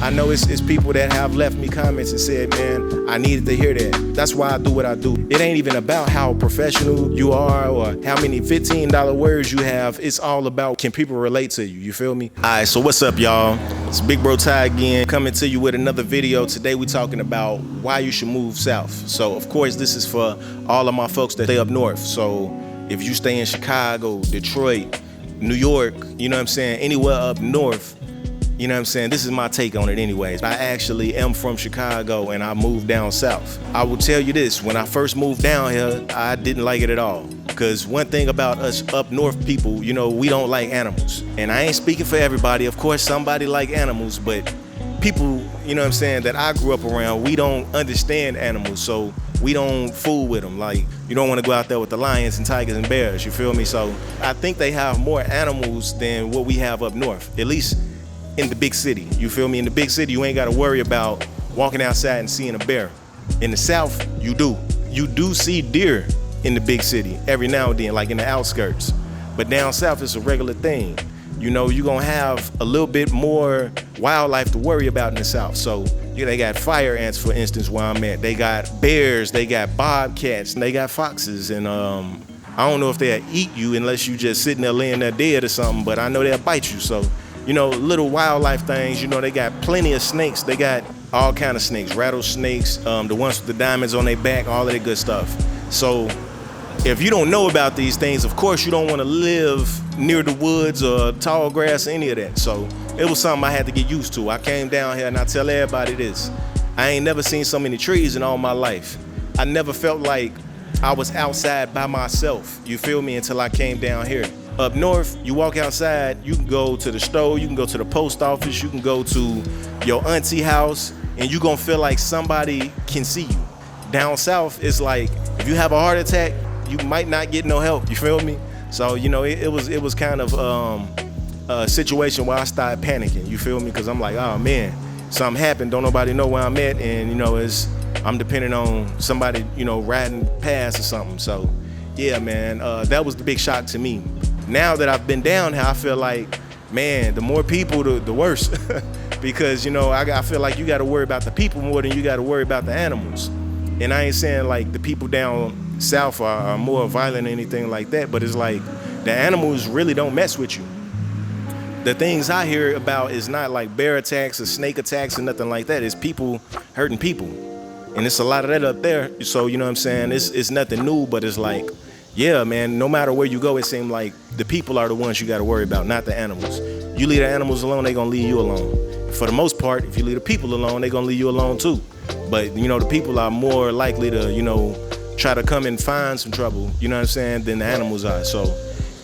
I know it's people that have left me comments and said, man, I needed to hear that. That's why I do what I do. It ain't even about how professional you are or how many $15 words you have. It's all about, can people relate to you? You feel me? All right, so what's up, y'all? It's Big Bro Ty again, coming to you with another video. Today we talking about why you should move south. So of course this is for all of my folks that stay up north. So if you stay in Chicago, Detroit, New York, you know what I'm saying, anywhere up north, you know what I'm saying, this is my take on it anyways. I actually am from Chicago and I moved down south. I will tell you this, when I first moved down here, I didn't like it at all. Because one thing about us up north people, you know, we don't like animals. And I ain't speaking for everybody. Of course, somebody like animals, but people, you know what I'm saying, that I grew up around, we don't understand animals. So we don't fool with them. Like, you don't want to go out there with the lions and tigers and bears, you feel me? So I think they have more animals than what we have up north, at least in the big city, you feel me? In the big city, you ain't gotta worry about walking outside and seeing a bear. In the South, you do. You do see deer in the big city every now and then, like in the outskirts. But down south, it's a regular thing. You know, you're gonna have a little bit more wildlife to worry about in the South. So yeah, they got fire ants, for instance, where I'm at. They got bears, they got bobcats, and they got foxes. And I don't know if they'll eat you unless you just sitting there laying there dead or something, but I know they'll bite you. So, you know, little wildlife things, you know, they got plenty of snakes. They got all kind of snakes, rattlesnakes, the ones with the diamonds on their back, all of that good stuff. So if you don't know about these things, of course you don't want to live near the woods or tall grass or any of that. So it was something I had to get used to. I came down here and I tell everybody this, I ain't never seen so many trees in all my life. I never felt like I was outside by myself, you feel me, until I came down here. Up north, you walk outside, you can go to the store, you can go to the post office, you can go to your auntie house, and you gonna feel like somebody can see you. Down south, it's like, if you have a heart attack, you might not get no help, you feel me? So, you know, it was kind of a situation where I started panicking, you feel me? Because I'm like, oh man, something happened, don't nobody know where I'm at, and you know, I'm depending on somebody, you know, riding past or something. So yeah, man, that was the big shock to me. Now that I've been down here, I feel like, man, the more people, the worse. Because, you know, I feel like you got to worry about the people more than you got to worry about the animals. And I ain't saying like the people down south are more violent or anything like that, but it's like the animals really don't mess with you. The things I hear about is not like bear attacks or snake attacks or nothing like that. It's people hurting people. And it's a lot of that up there. So, you know what I'm saying? It's nothing new, but it's like, yeah, man, no matter where you go, it seems like the people are the ones you got to worry about, not the animals. You leave the animals alone, they going to leave you alone. For the most part, if you leave the people alone, they going to leave you alone too. But, you know, the people are more likely to, you know, try to come and find some trouble, you know what I'm saying, than the animals are. So,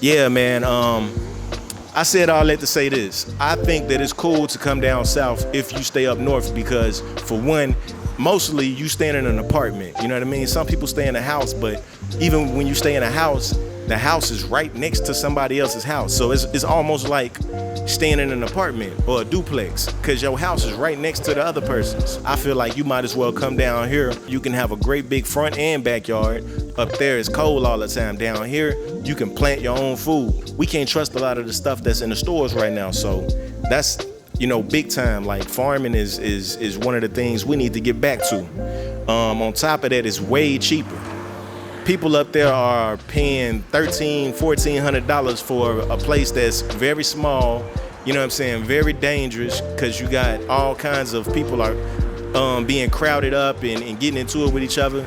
yeah, man, I said all that to say this. I think that it's cool to come down south if you stay up north because, for one, mostly you staying in an apartment, you know what I mean? Some people stay in a house, but even when you stay in a house, the house is right next to somebody else's house. So it's almost like staying in an apartment or a duplex because your house is right next to the other person's. I feel like you might as well come down here. You can have a great big front and backyard. Up there it's cold all the time. Down here, you can plant your own food. We can't trust a lot of the stuff that's in the stores right now. So that's, you know, big time. Like farming is one of the things we need to get back to. On top of that, it's way cheaper. People up there are paying $1,300, $1,400 for a place that's very small, you know what I'm saying, very dangerous, because you got all kinds of people are being crowded up and getting into it with each other.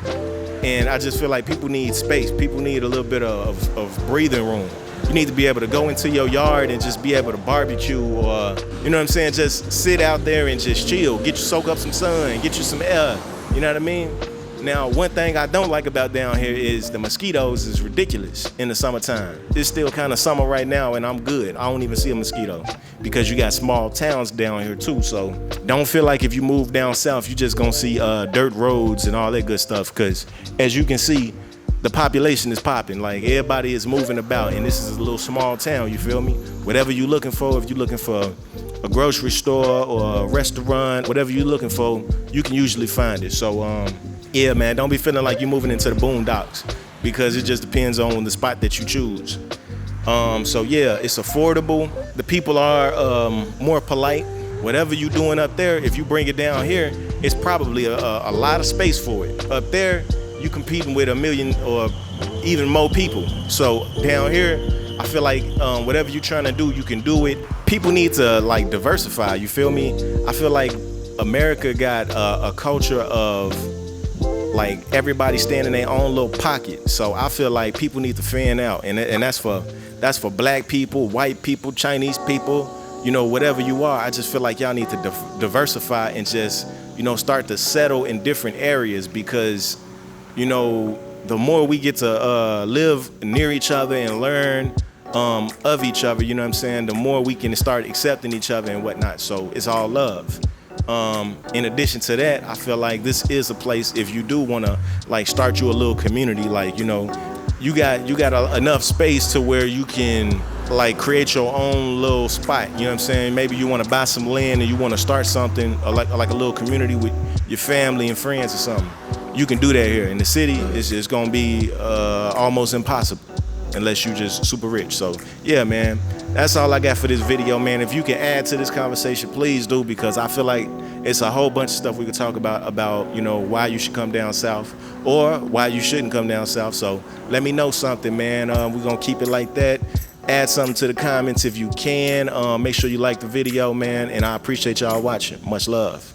And I just feel like people need space. People need a little bit of breathing room. You need to be able to go into your yard and just be able to barbecue or, you know what I'm saying, just sit out there and just chill, soak up some sun, get you some air, you know what I mean? Now, one thing I don't like about down here is the mosquitoes is ridiculous in the summertime. It's still kind of summer right now and I'm good. I don't even see a mosquito because you got small towns down here too. So don't feel like if you move down south, you just gonna see dirt roads and all that good stuff, because as you can see, the population is popping. Like everybody is moving about and this is a little small town, you feel me? Whatever you're looking for, if you're looking for a grocery store or a restaurant, whatever you're looking for, you can usually find it. So yeah, man, don't be feeling like you're moving into the boondocks because it just depends on the spot that you choose. So yeah, it's affordable. The people are more polite. Whatever you doing up there, if you bring it down here, it's probably a lot of space for it. Up there, you competing with 1 million or even more people. So down here, I feel like whatever you're trying to do, you can do it. People need to like diversify, you feel me? I feel like America got a culture of like everybody staying in their own little pocket. So I feel like people need to fan out, and that's for black people, white people, Chinese people, you know, whatever you are. I just feel like y'all need to diversify and just, you know, start to settle in different areas, because, you know, the more we get to live near each other and learn of each other, you know what I'm saying, the more we can start accepting each other and whatnot. So it's all love. In addition to that, I feel like this is a place, if you do want to like start you a little community, like, you know, you got enough space to where you can like create your own little spot, you know what I'm saying? Maybe you want to buy some land and you want to start something like a little community with your family and friends or something. You can do that here. In the city, it's gonna be almost impossible unless you just super rich. So yeah, man, that's all I got for this video, man. If you can add to this conversation, please do, because I feel like it's a whole bunch of stuff we could talk about, you know, why you should come down south or why you shouldn't come down south. So let me know something, man. We're gonna keep it like that. Add something to the comments if you can. Make sure you like the video, man, and I appreciate y'all watching. Much love.